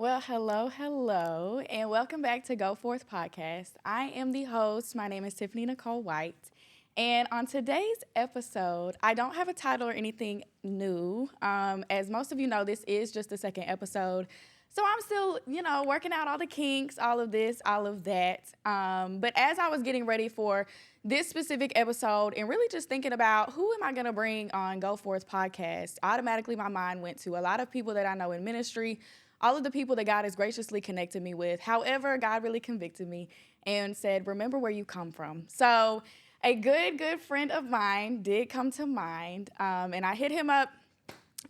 Well, hello, and welcome back to Go Forth Podcast. I am the host. My name is Tiffany Nicole White. And on today's episode, I don't have a title or anything new. As most of you know, this is just the second episode. So I'm still, working out all the kinks, all of this, all of that. But as I was getting ready for this specific episode and really just thinking about who am I going to bring on Go Forth Podcast, automatically my mind went to a lot of people that I know in ministry, all of the people that God has graciously connected me with. However, God really convicted me and said, remember where you come from. So a good friend of mine did come to mind, and I hit him up,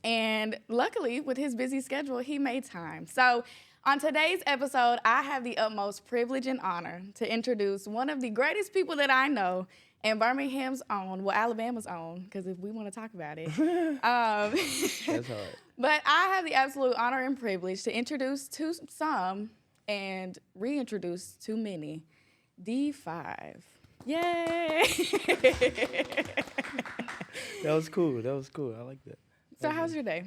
and luckily, with his busy schedule, he made time. So on today's episode, I have the utmost privilege and honor to introduce one of the greatest people that I know, and Birmingham's own, well, Alabama's own, because if we want to talk about it. That's hard. But I have the absolute honor and privilege to introduce to some and reintroduce to many D5. Yay! That was cool. I like that. So how's your day?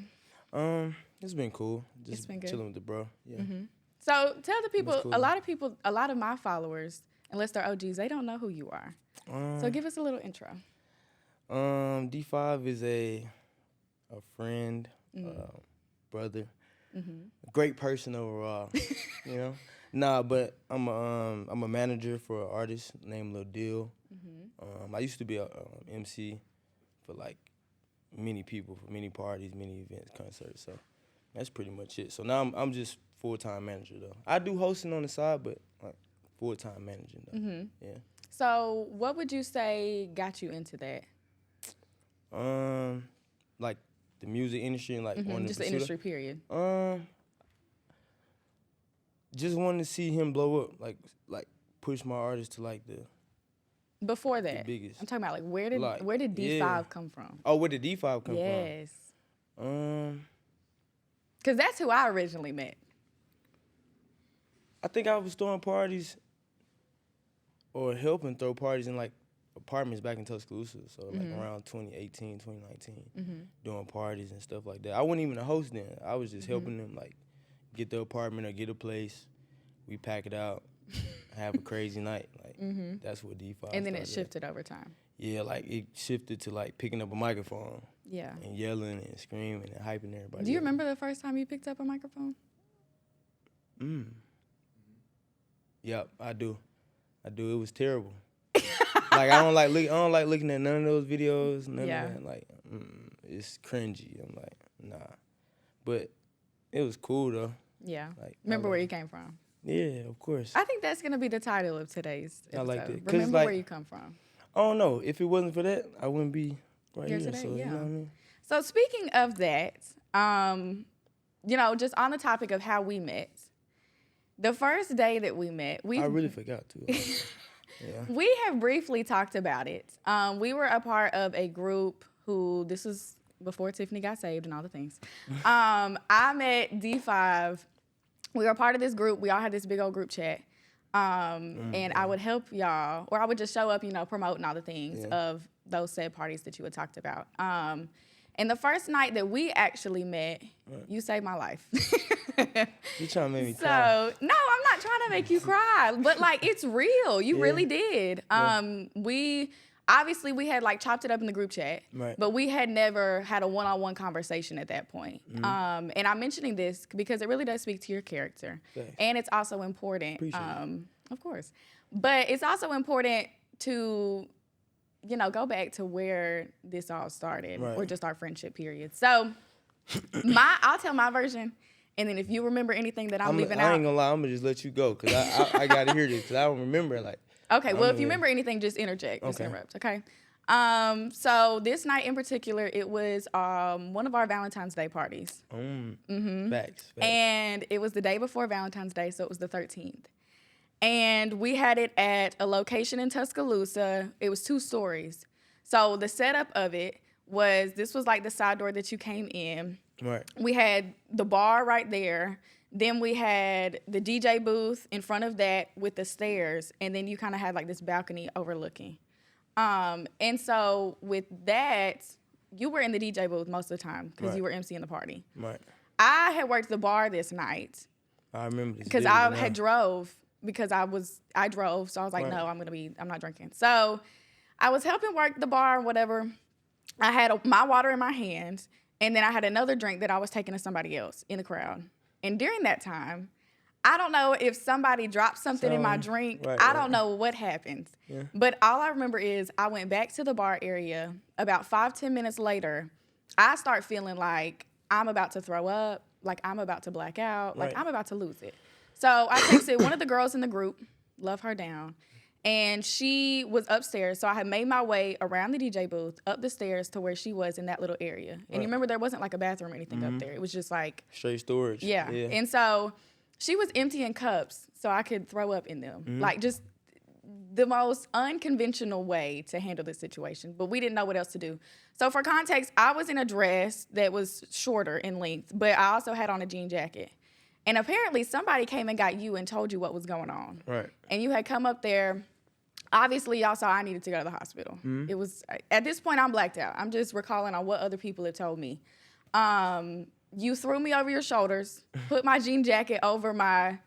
It's been cool. Just It's been good. chilling with the bro. Yeah. Mm-hmm. So tell the people, cool. a lot of my followers, unless they're OGs, they don't know who you are. So give us a little intro. D5 is a friend, brother, great person overall. you know. Nah, but I'm a manager for an artist named Lil Deal. I used to be a MC for like many people, for many parties, many events, concerts. So that's pretty much it. So now I'm just full-time manager though. I do hosting on the side, but like full-time managing though. Yeah. So what would you say got you into that? Like the music industry and like on Just the industry period. Just wanted to see him blow up, like push my artist to like the Before that, biggest. I'm talking about like where did D5 yeah. come from? Oh, where did D5 come Yes. from? Because that's who I originally met. I think I was throwing parties or helping throw parties in like apartments back in Tuscaloosa. So like around 2018, 2019, doing parties and stuff like that. I wasn't even a host then. I was just helping them like get the apartment or get a place. We pack it out, have a crazy night. Like that's what D5 And then it started shifted over time. Yeah, like it shifted to like picking up a microphone. Yeah. And yelling and screaming and hyping everybody. Do you up. remember the first time you picked up a microphone? Yep, I do. It was terrible. Like I don't like looking at none of those videos. None of that. Like it's cringy. I'm like, nah. But it was cool though. Yeah. Like Remember where you came from. Yeah, of course. I think that's gonna be the title of today's episode. I like that. Remember like, where you come from. I don't know. If it wasn't for that, I wouldn't be right Here here. today, So yeah. you know what I mean? So speaking of that, just on the topic of how we met, the first day that we met, I really forgot to. Yeah. we have briefly talked about it. We were a part of a group this was before Tiffany got saved and all the things. I met D5. We were a part of this group. We all had this big old group chat. And I would help y'all, or I would just show up, promoting all the things of those said parties that you had talked about. And the first night that we actually met, you saved my life. You trying to make me So, cry. no, I'm not trying to make you cry, but like it's real. You really did. We had like chopped it up in the group chat, but we had never had a one-on-one conversation at that point. And I'm mentioning this because it really does speak to your character. Thanks. And it's also important, Appreciate it. of course, but it's also important to, go back to where this all started or just our friendship period. So I'll tell my version. And then if you remember anything that I'm leaving out. I ain't gonna lie, I'm gonna just let you go because I gotta hear this because I don't remember like. Okay, well, if you remember anything, just interject, just interrupt, okay? So this night in particular, it was one of our Valentine's Day parties. Facts. And it was the day before Valentine's Day, so it was the 13th. And we had it at a location in Tuscaloosa. It was 2 stories. So the setup of it this was like the side door that you came in. Right. We had the bar right there. Then we had the DJ booth in front of that with the stairs. And then you kind of had like this balcony overlooking. And so with that, you were in the DJ booth most of the time because you were emceeing the party. Right. I had worked the bar this night. I remember this because vividly I now. had drove because I drove, so I was like, Right. no, I'm not drinking. So I was helping work the bar or whatever. I had my water in my hand, and then I had another drink that I was taking to somebody else in the crowd. And during that time, I don't know if somebody dropped something in my drink. Right, I right. don't know what happened. Yeah. But all I remember is I went back to the bar area. About 5-10 minutes later, I start feeling like I'm about to throw up, like I'm about to black out, like Right. I'm about to lose it. So I texted one of the girls in the group, love her down, and she was upstairs. So I had made my way around the DJ booth, up the stairs to where she was in that little area. And you remember there wasn't like a bathroom or anything up there. It was just like, Straight storage. yeah. And so she was emptying cups so I could throw up in them. Like just the most unconventional way to handle this situation. But we didn't know what else to do. So for context, I was in a dress that was shorter in length, but I also had on a jean jacket. And apparently somebody came and got you and told you what was going on. Right. And you had come up there. Obviously, y'all saw I needed to go to the hospital. It was, at this point, I'm blacked out. I'm just recalling on what other people had told me. You threw me over your shoulders, put my jean jacket over my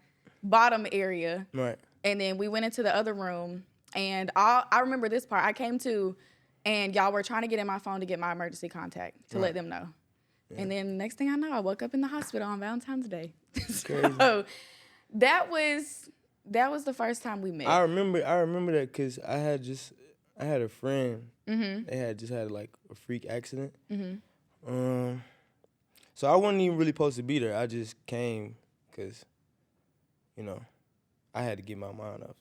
bottom area, Right. and then we went into the other room. And I remember this part. I came to, and y'all were trying to get in my phone to get my emergency contact to let them know. Yeah. And then next thing I know, I woke up in the hospital on Valentine's Day. So that was the first time we met. I remember that because I had a friend. They had just had like a freak accident. So I wasn't even really supposed to be there. I just came because, I had to get my mind off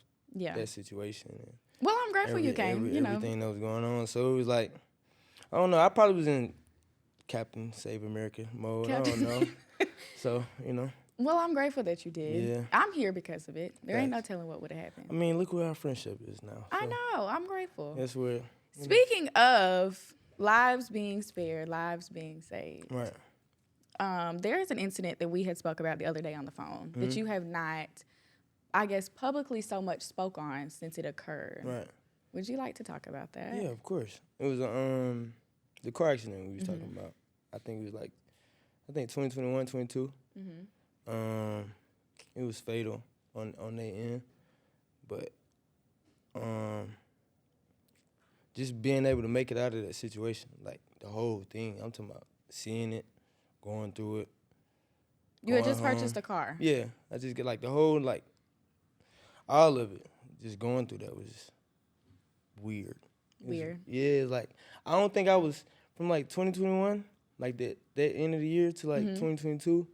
that situation. And well, I'm grateful you came. Everything that was going on. So it was like, I don't know. I probably was in Captain Save America mode. I don't know. So, Well, I'm grateful that you did. Yeah. I'm here because of it. There ain't no telling what would have happened. I mean, look where our friendship is now. So I know. I'm grateful. that's where. Speaking of lives being spared, lives being saved. Right. There is an incident that we had spoke about the other day on the phone that you have not, I guess, publicly so much spoke on since it occurred. Right. Would you like to talk about that? Yeah, of course. It was the car accident we was talking about. I think it was 2021, 22. It was fatal on their end, but just being able to make it out of that situation, like the whole thing. I'm talking about seeing it, going through it. You had just purchased a car. Yeah, I just get like the whole all of it. Just going through that was weird. Yeah, like I don't think I was from 2021, like that end of the year to 2022,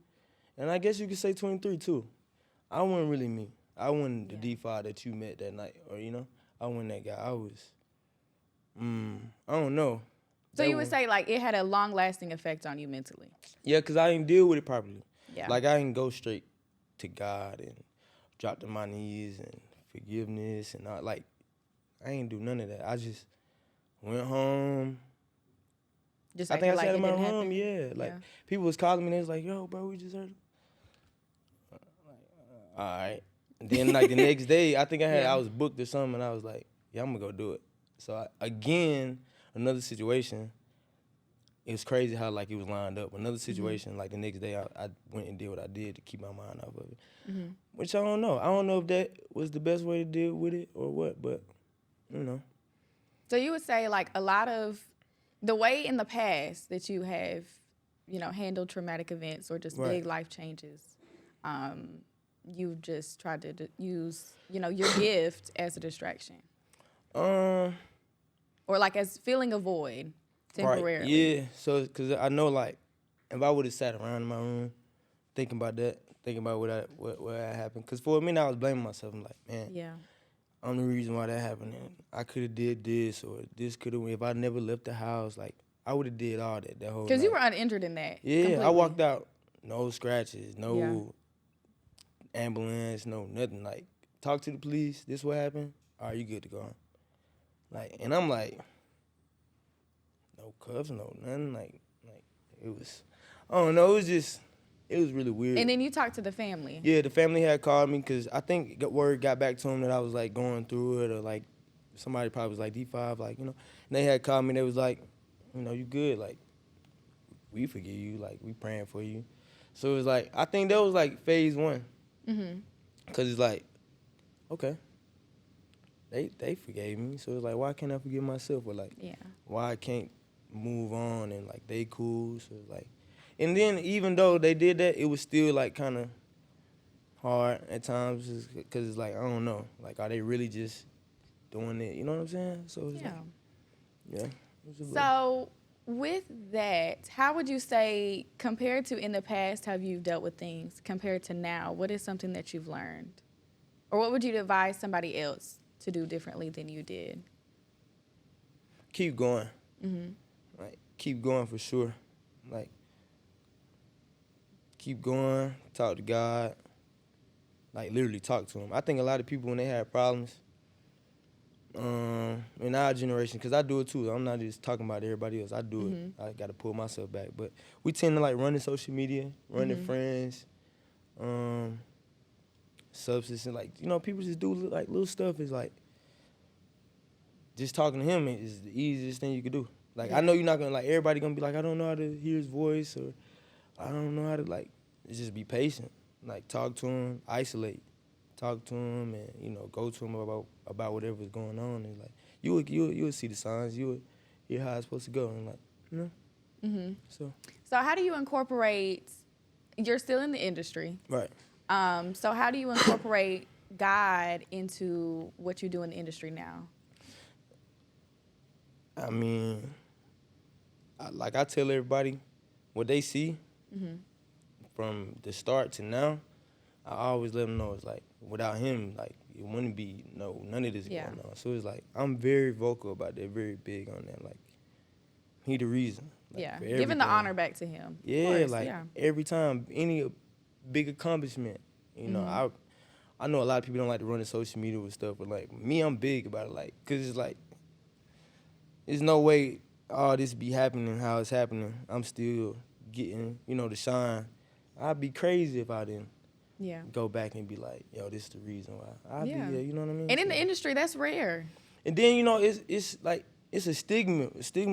and I guess you could say 23 too. I wasn't really me. I wasn't the D5 that you met that night, or I wasn't that guy. I was, I don't know. So you would say it had a long-lasting effect on you mentally? Yeah, because I didn't deal with it properly. Yeah. I didn't go straight to God and drop to my knees and forgiveness and all. I ain't do none of that. I just went home. Just I think I sat in my didn't room, happen? People was calling me and they was like, yo, bro, we just heard it. All right. And then the next day, I think I was booked or something, and I was like, yeah, I'm gonna go do it. So again, another situation. It was crazy how it was lined up. Another situation, the next day, I went and did what I did to keep my mind off of it. Which I don't know. I don't know if that was the best way to deal with it or what, but So you would say a lot of the way in the past that you have, handled traumatic events or just big life changes, you've just tried to use, your gift as a distraction. Or as filling a void temporarily. Right. Yeah. So, because I know, if I would have sat around in my room thinking about that, thinking about what happened, because for a minute I was blaming myself. I'm like, man, I'm the reason why that happened. And I could have did this, or this could have, if I never left the house, I would have did all that whole Because you were uninjured in that. Yeah, completely. I walked out, no scratches, no ambulance, no nothing. Talk to the police, this what happened, all right, you good to go. And I'm like, no cuffs, no nothing. It was, I don't know, it was really weird. And then you talked to the family. Yeah, the family had called me because I think word got back to them that I was going through it, or somebody probably was D5, and they had called me. They was like, you good? We forgive you. We praying for you. So it was I think that was phase 1. Cause it's like, okay, they forgave me, so it's like, why can't I forgive myself? Or like, why I can't move on and like they cool? So it's like, and then even though they did that, it was still like kind of hard at times, cause it's like, I don't know, like, are they really just doing it? You know what I'm saying? So it's like, yeah. So with that, how would you say, compared to in the past, have you dealt with things compared to now? What is something that you've learned? Or what would you advise somebody else to do differently than you did? Keep going. Like, keep going for sure. Like, keep going, talk to God. Like, literally talk to him. I think a lot of people, when they have problems, in our generation, because I do it too. I'm not just talking about everybody else. I do it. I got to pull myself back. But we tend to, like, run in social media, run in friends, substance, and, like, you know, people just do, like, little stuff. Is like, just talking to him is the easiest thing you could do. Like, I know you're not going to, like, everybody going to be like, I don't know how to hear his voice, or I don't know how to, like, just be patient. Like, talk to him, isolate. Talk to him, and, you know, go to him about whatever's going on. And, like, you would see the signs. You would hear how it's supposed to go. And, like, you know. So how do you incorporate, you're still in the industry. Right. So how do you incorporate God into what you do in the industry now? I mean, I tell everybody what they see from the start to now. I always let them know it's like, without him, like, it wouldn't be none of this going on. So it's like, I'm very vocal about that, very big on that. Like, he the reason. Like, for giving the honor back to him. Yeah, every time, any big accomplishment, you know, I know a lot of people don't like to run in social media with stuff, but, like, me, I'm big about it, like, because it's like, there's no way all this be happening how it's happening. I'm still getting, you know, the shine. I'd be crazy if I didn't go back and be like, yo, this is the reason why. I'd be, you know what I mean? And in the industry, that's rare. And then, you know, it's like, it's a stigma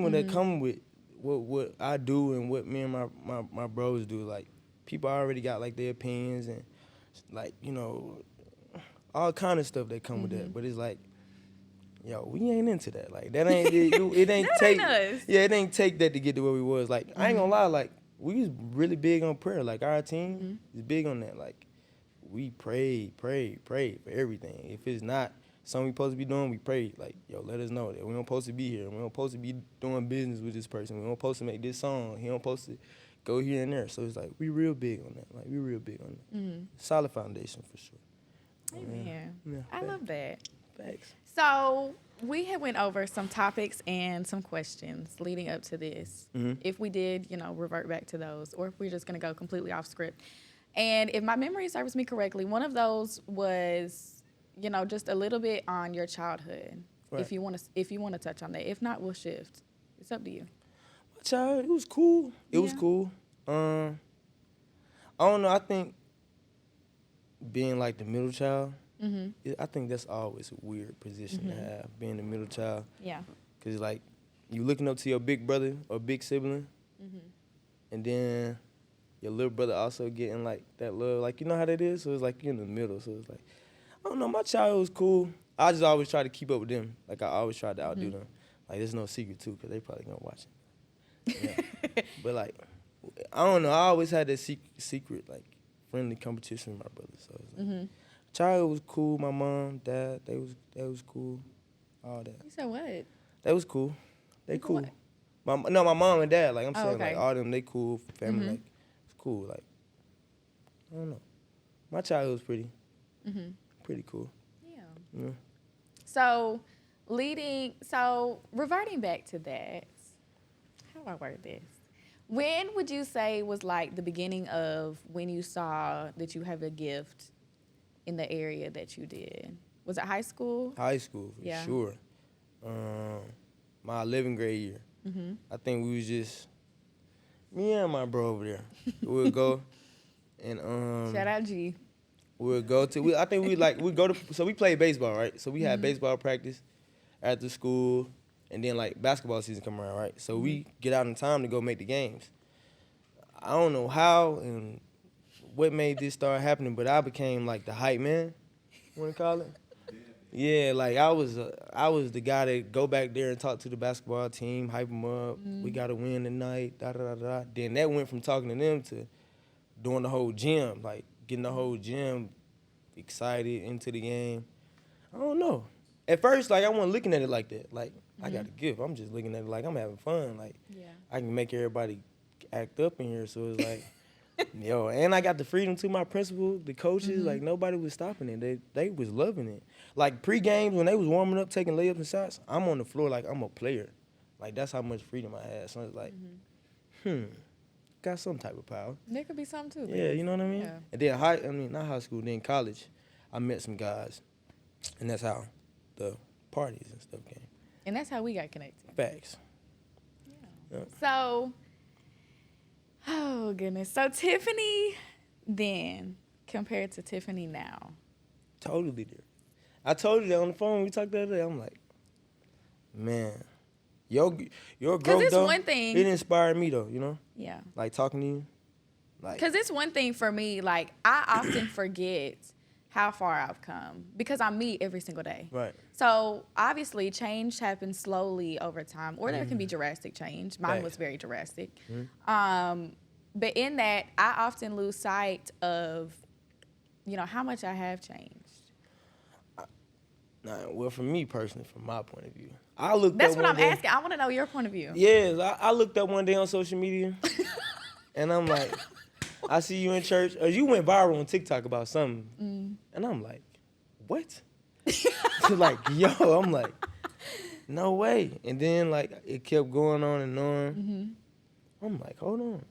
that come with what I do and what me and my bros do. Like, people already got, like, their opinions and, like, you know, all kind of stuff that come with that. But it's like, yo, we ain't into that. Like, that ain't it ain't that take ain't us. Yeah, it ain't take that to get to where we was. Like, I ain't gonna lie, like, we was really big on prayer. Like, our team is big on that. Like, we pray for everything. If it's not something we supposed to be doing, we pray. Like, yo, let us know that we don't supposed to be here. We don't supposed to be doing business with this person. We don't supposed to make this song. He don't supposed to go here and there. So it's like, we real big on that. Like, we real big on that. Solid foundation for sure. Amen. Yeah, I love that. Thanks. So we had went over some topics and some questions leading up to this. If we did, you know, revert back to those, or if we're just going to go completely off script. And if my memory serves me correctly, one of those was, you know, just a little bit on your childhood. Right. If you want to touch on that. If not, we'll shift. It's up to you. My childhood, it was cool. It was cool. I don't know. I think being like the middle child, I think that's always a weird position to have, being the middle child. Yeah. Because, like, you looking up to your big brother or big sibling, and then your little brother also getting, like, that love. Like, you know how that is? So it's like you're in the middle. So it's like, I don't know. My childhood was cool. I just always try to keep up with them. Like, I always tried to outdo them. Like, there's no secret, too, because they probably going to watch it. Yeah. But, like, I don't know. I always had that secret, like, friendly competition with my brother. So it's like, childhood was cool. My mom, dad, they was cool. All that. You said what? They was cool. They cool. What? My mom and dad. Like, I'm saying, okay. like, all them, they cool. Family, like, it's cool. Like, I don't know. My childhood was pretty cool. Yeah. So, reverting back to that, how do I word this? When would you say was, like, the beginning of when you saw that you have a gift in the area that you did? Was it high school? High school, for sure. My 11th grade year. I think we was just, me and my bro over there. We would go and shout out G. We would go to, so we played baseball, right? So we had baseball practice after school, and then, like, basketball season come around, right? So we get out in time to go make the games. I don't know how and what made this start happening, but I became like the hype man, you want to call it? Yeah, like I was the guy that go back there and talk to the basketball team, hype them up. We got to win tonight, da da da da. Then that went from talking to them to doing the whole gym, like getting the whole gym excited into the game. I don't know. At first, like I wasn't looking at it like that. Like I got a gift. I'm just looking at it like I'm having fun. Like I can make everybody act up in here. So it's like, yo, and I got the freedom to my principal, the coaches. Like nobody was stopping it. They was loving it. Like pre-games when they was warming up, taking layups and shots, I'm on the floor like I'm a player. Like that's how much freedom I had. So it's like, got some type of power. There could be something too. Yeah, you know what I mean? Yeah. And then not high school, then college, I met some guys. And that's how the parties and stuff came. And that's how we got connected. Facts. Yeah. So, oh goodness. So Tiffany then compared to Tiffany now. Totally different. I told you that on the phone when we talked the other day. I'm like, man, your growth it's though, one thing. it inspired me though, you know? Yeah. Like talking to you. Like, Because it's one thing for me, like I often forget how far I've come because I'm me every single day. right. So obviously change happens slowly over time, or there can be drastic change. Mine Right. was very drastic. But in that, I often lose sight of, how much I have changed. Nah, well, for me personally, from my point of view, I looked That's up what one I'm day, asking. I want to know your point of view. Yes, I looked up one day on social media, and I'm like, I see you in church, or you went viral on TikTok about something, and I'm like, what? Like, yo, I'm like, no way. And then, like, it kept going on and on. I'm like, hold on.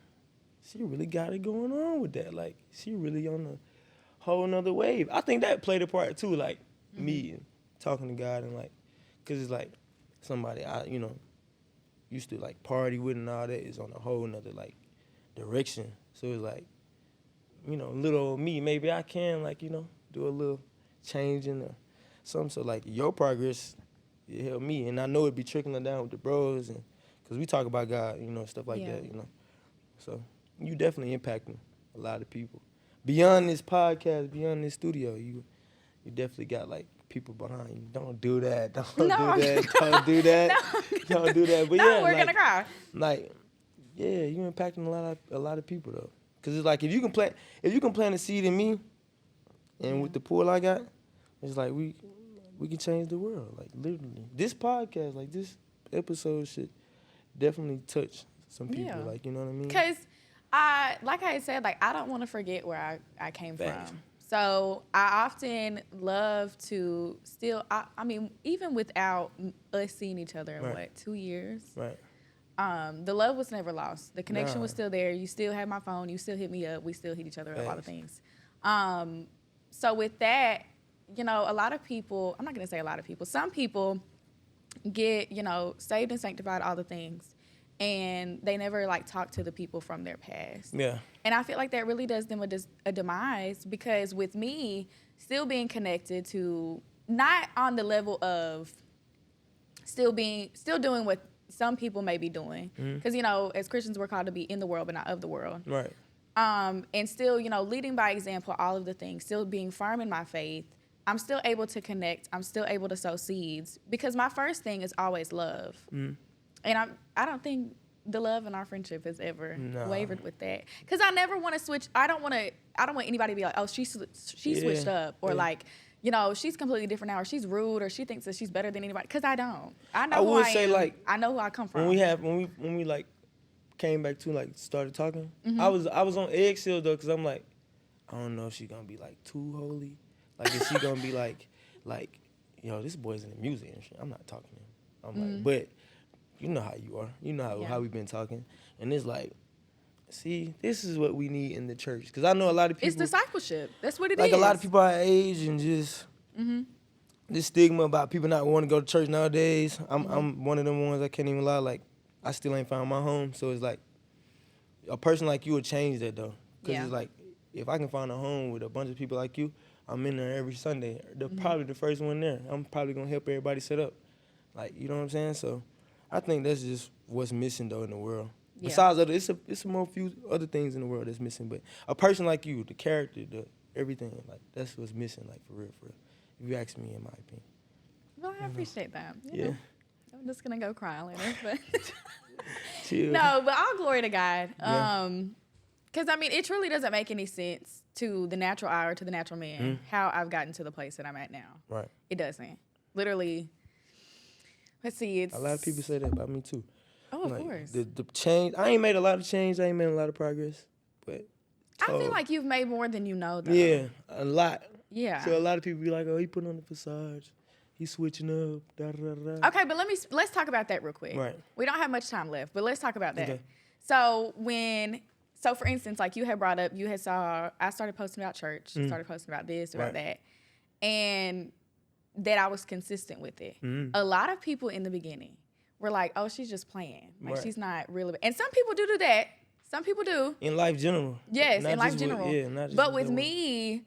She really got it going on with that. Like, she really on a whole nother wave. I think that played a part, too, like, me and talking to God and, like, because it's like somebody I, used to, like, party with and all that is on a whole nother, like, direction. So it's like, little old me, maybe I can, like, do a little change in something. So, like, your progress, it helped me. And I know it be trickling down with the bros, and because we talk about God, stuff like that, So, you definitely impacting a lot of people. Beyond this podcast, beyond this studio, you definitely got, like, people behind you. Don't do that. Don't do that. Don't do that. Don't do that. But No, yeah, we're like, going to cry. like, yeah, you impacting a lot of people though. Cause it's like if you can plant a seed in me, and with the pool I got, it's like we can change the world. Like literally, this podcast, like this episode, should definitely touch some people. Yeah. Like you know what I mean? Because like I said, like I don't want to forget where I came Facts. from. So I often love to still. I mean, even without us seeing each other in Right. 2 years. Right. The love was never lost. The connection Nah. was still there. You still had my phone. You still hit me up. We still hit each other with a lot of Thanks. things. So with that, a lot of people, I'm not going to say a lot of people, some people get, saved and sanctified, all the things, and they never like talk to the people from their past. Yeah. And I feel like that really does them a demise, because with me still being connected to, not on the level of still doing what some people may be doing, because as Christians we're called to be in the world but not of the world, Right. and still leading by example, all of the things, still being firm in my faith. I'm still able to connect. I'm still able to sow seeds, because my first thing is always love. And I don't think the love in our friendship has ever wavered with that, because I never want to switch. I don't want anybody to be like, oh, she switched up, or like, she's completely different now, or she's rude, or she thinks that she's better than anybody. Because I don't. I know who I am. Like, I know who I come from. When we like came back to like started talking, I was on eggshells though, because I'm like, I don't know if she's gonna be like too holy. Like, is she gonna be like, this boy's in the music industry. I'm not talking to him. I'm like, but you know how you are. You know how we've been talking. And it's like, see, this is what we need in the church. Because I know a lot of people. It's discipleship. That's what it is. Like a lot of people our age, and just this stigma about people not wanting to go to church nowadays. I'm one of them ones, I can't even lie. Like, I still ain't found my home. So it's like, a person like you would change that though. Because it's like, if I can find a home with a bunch of people like you, I'm in there every Sunday. They're probably the first one there. I'm probably going to help everybody set up. Like, you know what I'm saying? So I think that's just what's missing, though, in the world. Besides other, it's a more few other things in the world that's missing. But a person like you, the character, the everything, like that's what's missing, like for real, for real. If you ask me, in my opinion. Well, I appreciate that. Yeah. Know, I'm just gonna go cry later, but Chill. no, but all glory to God. Yeah. Because I mean, it truly doesn't make any sense to the natural eye or to the natural man how I've gotten to the place that I'm at now. Right. It doesn't. Literally. Let's see. It's A lot of people say that about me too. Oh, of like, course. The change. I ain't made a lot of change. I ain't made a lot of progress. But I feel like you've made more than you know, though. Yeah, a lot. Yeah. So a lot of people be like, "Oh, he put on the facade. He's switching up." Da da da. Okay, but let's talk about that real quick. Right. We don't have much time left, but let's talk about that. Okay. So for instance, like you had brought up, I started posting about church, started posting about this, about that, and that I was consistent with it. A lot of people in the beginning were like, "Oh, she's just playing. Like she's not really." And some people do that. Some people do. In life general. Yes, not in life just general. not just but with that me,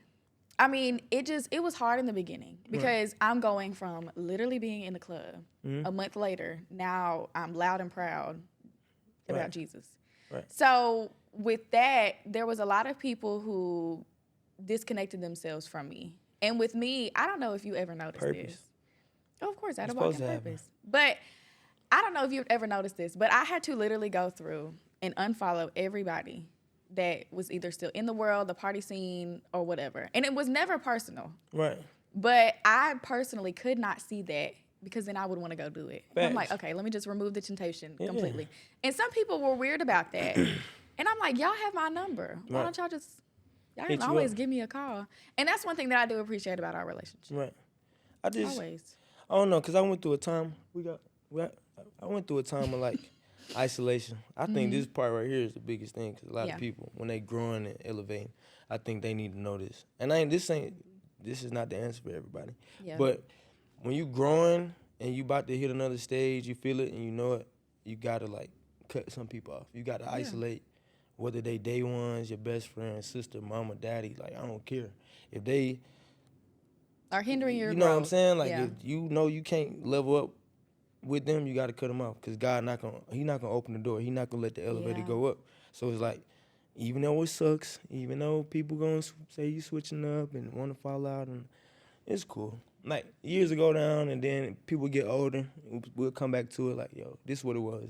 I mean, it was hard in the beginning because I'm going from literally being in the club. A month later, now I'm loud and proud about Jesus. Right. So with that, there was a lot of people who disconnected themselves from me. And with me, I don't know if you ever noticed this. Oh, of course, I had to walk in purpose. But I don't know if you've ever noticed this, but I had to literally go through and unfollow everybody that was either still in the world, the party scene, or whatever. And it was never personal. Right. But I personally could not see that because then I would want to go do it. I'm like, okay, let me just remove the temptation completely. And some people were weird about that. And I'm like, y'all have my number. Why don't y'all can always give me a call. And that's one thing that I do appreciate about our relationship. Right. I don't know, because I went through a time, I went through a time of like isolation. I think this part right here is the biggest thing because a lot of people, when they growing and elevating, I think they need to know this. And this is not the answer for everybody. Yeah. But when you growing and you about to hit another stage, you feel it and you know it, you got to like cut some people off. You got to isolate, whether they day ones, your best friend, sister, mama, daddy, like I don't care. If they are hindering your growth. You know what I'm saying? Like if you know you can't level up with them, you got to cut them off because God He not gonna open the door. He not gonna let the elevator go up. So it's like, even though it sucks, even though people gonna say you switching up and want to fall out, and it's cool. Like years ago down, and then people get older, we'll come back to it. Like, yo, this is what it was.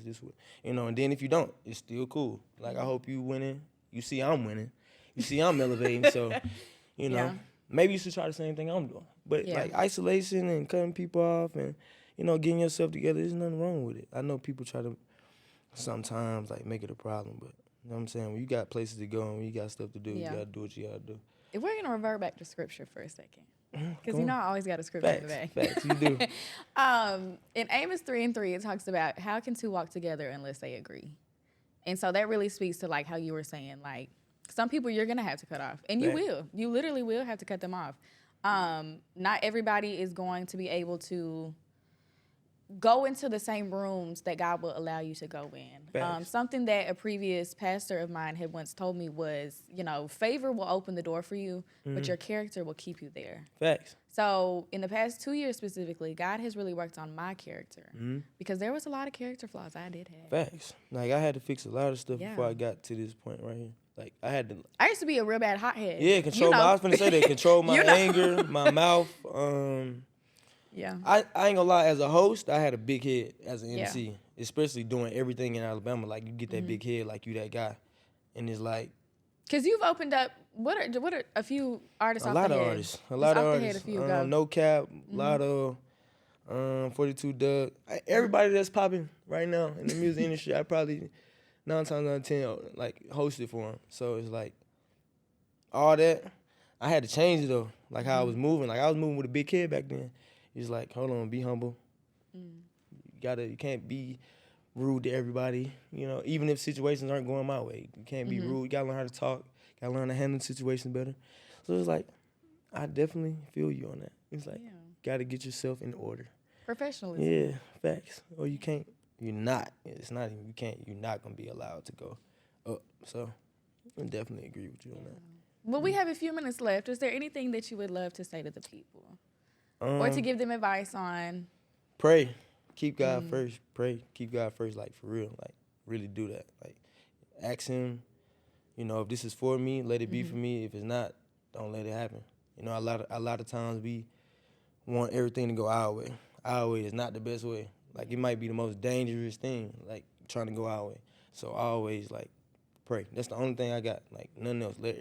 And then if you don't, it's still cool. Like I hope you winning. You see I'm winning. You see I'm elevating. So, maybe you should try the same thing I'm doing. But like isolation and cutting people off and getting yourself together, there's nothing wrong with it. I know people try to sometimes like make it a problem, but you know what I'm saying? When you got places to go and when you got stuff to do, you gotta do what you gotta do. If we're gonna revert back to scripture for a second, because I always got a scripture in the back. Facts, you do. In Amos 3:3, it talks about how can two walk together unless they agree, and so that really speaks to like how you were saying, like some people you're gonna have to cut off, and you literally will have to cut them off. Not everybody is going to be able to go into the same rooms that God will allow you to go in. Something that a previous pastor of mine had once told me was, favor will open the door for you, but your character will keep you there. Facts. So in the past 2 years specifically, God has really worked on my character because there was a lot of character flaws I did have. Facts. Like I had to fix a lot of stuff before I got to this point right here. Like I used to be a real bad hothead. Yeah, I was gonna say that. Control my anger, my mouth. Yeah. I ain't gonna lie, as a host, I had a big head as an MC, especially doing everything in Alabama. Like, you get that big head, like you that guy. And it's like... Because you've opened up, what are a few artists off the head? A lot of artists. No Cap, Lotto, 42 Doug. Everybody that's popping right now in the music industry, I probably 9 times out of 10, like, hosted for them. So it's like, all that, I had to change it, though. Like, how I was moving. Like, I was moving with a big head back then. He's like, hold on, be humble. You can't be rude to everybody. Even if situations aren't going my way, you can't be rude. You gotta learn how to talk. Gotta learn to handle situations better. So it's like, I definitely feel you on that. It's like, gotta get yourself in order. Professionalism. Yeah, facts. Or you can't. You're not. It's not even. You can't. You're not gonna be allowed to go up. So I definitely agree with you on that. Well, we have a few minutes left. Is there anything that you would love to say to the people? Or to give them advice on? Pray. Keep God first. Pray. Keep God first, like, for real. Like, really do that. Like, ask him, you know, if this is for me, let it be for me. If it's not, don't let it happen. You know, a lot of times we want everything to go our way. Our way is not the best way. Like, it might be the most dangerous thing, like, trying to go our way. So I always, like, pray. That's the only thing I got. Like, nothing else. Let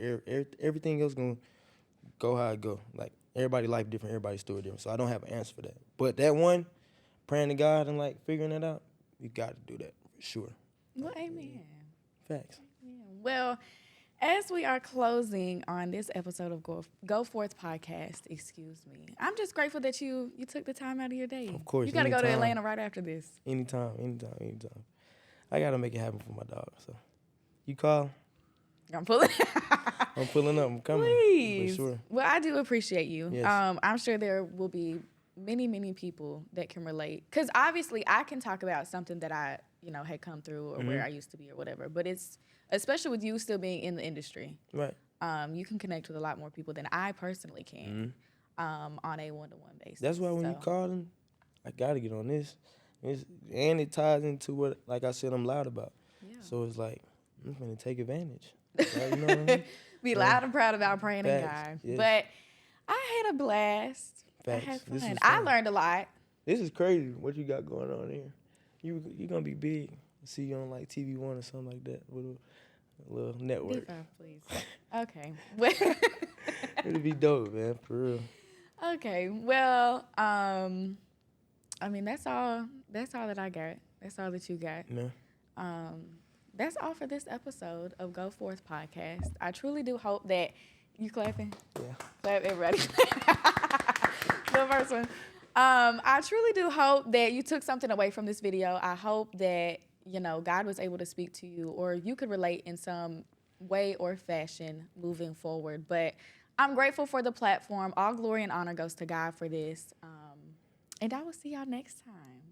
everything else gonna go how it go. Like, everybody's life different, everybody's story different. So I don't have an answer for that. But that one, praying to God and, like, figuring it out, you got to do that for sure. Well, amen. Facts. Yeah. Well, as we are closing on this episode of Go Forth podcast, I'm just grateful that you took the time out of your day. Of course. You got to go to Atlanta right after this. Anytime. I got to make it happen for my dog. So you call. I'm pulling. I'm pulling up. I'm coming. Please. For sure. Well, I do appreciate you. Yes. I'm sure there will be many, many people that can relate. Because obviously I can talk about something that I, had come through or where I used to be or whatever. But it's, especially with you still being in the industry. Right. You can connect with a lot more people than I personally can on a one-to-one basis. That's why when you call them, I got to get on this. And it ties into what, like I said, I'm loud about. Yeah. So it's like, I'm going to take advantage. Right? You know what I mean? Be loud and proud about praying to God. Yes. But I had a blast. Facts. I had fun. Fun. I learned a lot. This is crazy what you got going on here. You're going to be big. See you on like TV One or something like that with a little network. D5, please. Okay. It'll be dope, man, for real. Okay. Well, that's all that I got. That's all that you got. Yeah. That's all for this episode of Go Forth Podcast. I truly do hope that you clapping. Yeah. Clap, everybody. The first one. I truly do hope that you took something away from this video. I hope that, God was able to speak to you or you could relate in some way or fashion moving forward. But I'm grateful for the platform. All glory and honor goes to God for this. And I will see y'all next time.